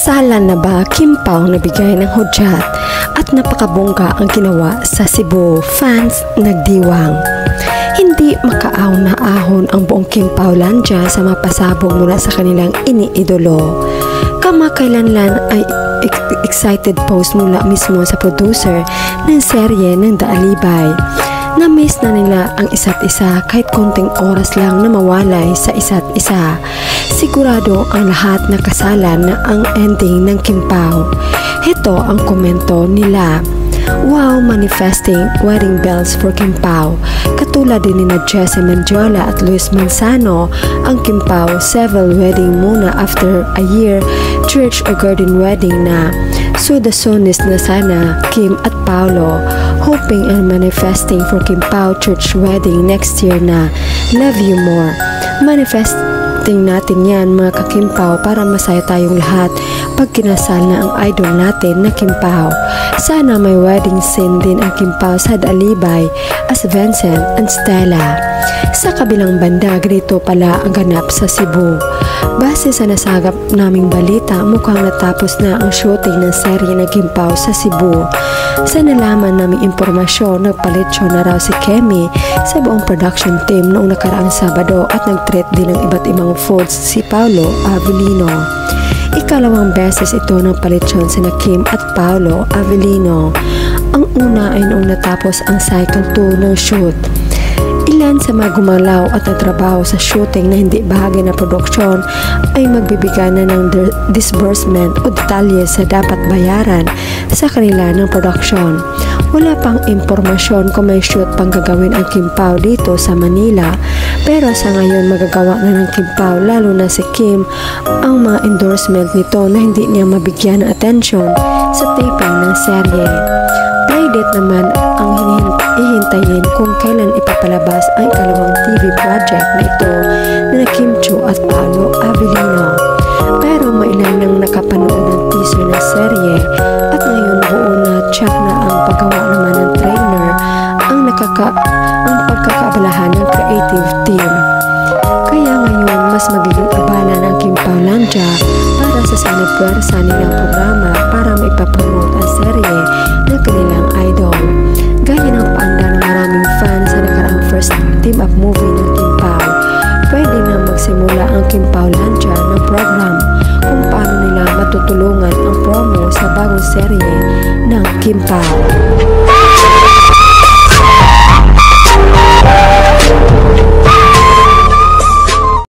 Kasalan na ba Kim Pao nabigay ng hudyat at napakabongga ang ginawa sa Cebu? Fans nagdiwang. Hindi makaaon na ahon ang buong Kim Paulandia sa mapasabog mula sa kanilang iniidolo. Kamakailanlan ay excited post mula mismo sa producer ng serye ng The Alibay. Na-miss na nila ang isa't isa kahit konting oras lang na mawalay sa isa't isa. Sigurado ang lahat na kasalan na ang ending ng Kim Pao. Ito ang komento nila. Wow, manifesting wedding bells for Kim Pao. Katulad din ni Jesse Mendiola at Luis Manzano, ang Kim Pao several wedding muna after a year, church or garden wedding na. So the soonest na sana Kim at Paolo, hoping and manifesting for Kim Pao church wedding next year na. Love you more. Manifesting natin yan mga ka-Kim Pao para masaya tayong lahat pag kinasal na ang idol natin na Kim Pao. Sana may wedding scene din ang Kim Pao sa The Alibay as Vincent and Stella. Sa kabilang banda, ganito pala ang ganap sa Cebu. Base sa nasagap naming balita, mukhang natapos na ang shooting ng serye ng Kim Pao sa Cebu. Sa nalaman naming impormasyon, nagpalit siya na raw si Kemi sa buong production team noong nakaraang Sabado at nag-treat din ng iba't ibang foods si Paolo Avellino. Ikalawang beses ito ng palitson sina Kim at Paolo Avellino. Ang una ay noong natapos ang cycle 2 ng shoot. Ilan sa mga gumalaw at nagtrabaho sa shooting na hindi bahagi ng produksyon ay magbibigay na ng disbursement o detalye sa dapat bayaran sa kanila ng produksyon. Wala pang impormasyon kung may shoot pang gagawin ang Kim Pao dito sa Manila, pero sa ngayon magagawa na ng Kim Pao, lalo na si Kim, ang mga endorsement nito na hindi niya mabigyan ng atensyon sa taping ng serye. Playdate naman ang hihintayin kung kailan ipapalabas ang ikalawang TV project na ito na Kim Cho at Paolo Avellino. Pero mailan nang nakapanood ng teaser ng serye at ngayon buo na check na ang paggawa naman ng trailer ang pagkakaabalahan ng creative team. Kaya ngayon mas magiging abala ng Kim Paulandia para sa sanib-pwersa nilang programa para maipapromote ang serye ng kanilang idol. Gaya ng paanda ng maraming fans sa nakaraang first team-up movie ng Kim Pao, pwede na magsimula ang Kim Paulandia ng program kung paano nila matutulungan ang promo sa bagong serye ng Kim Pao.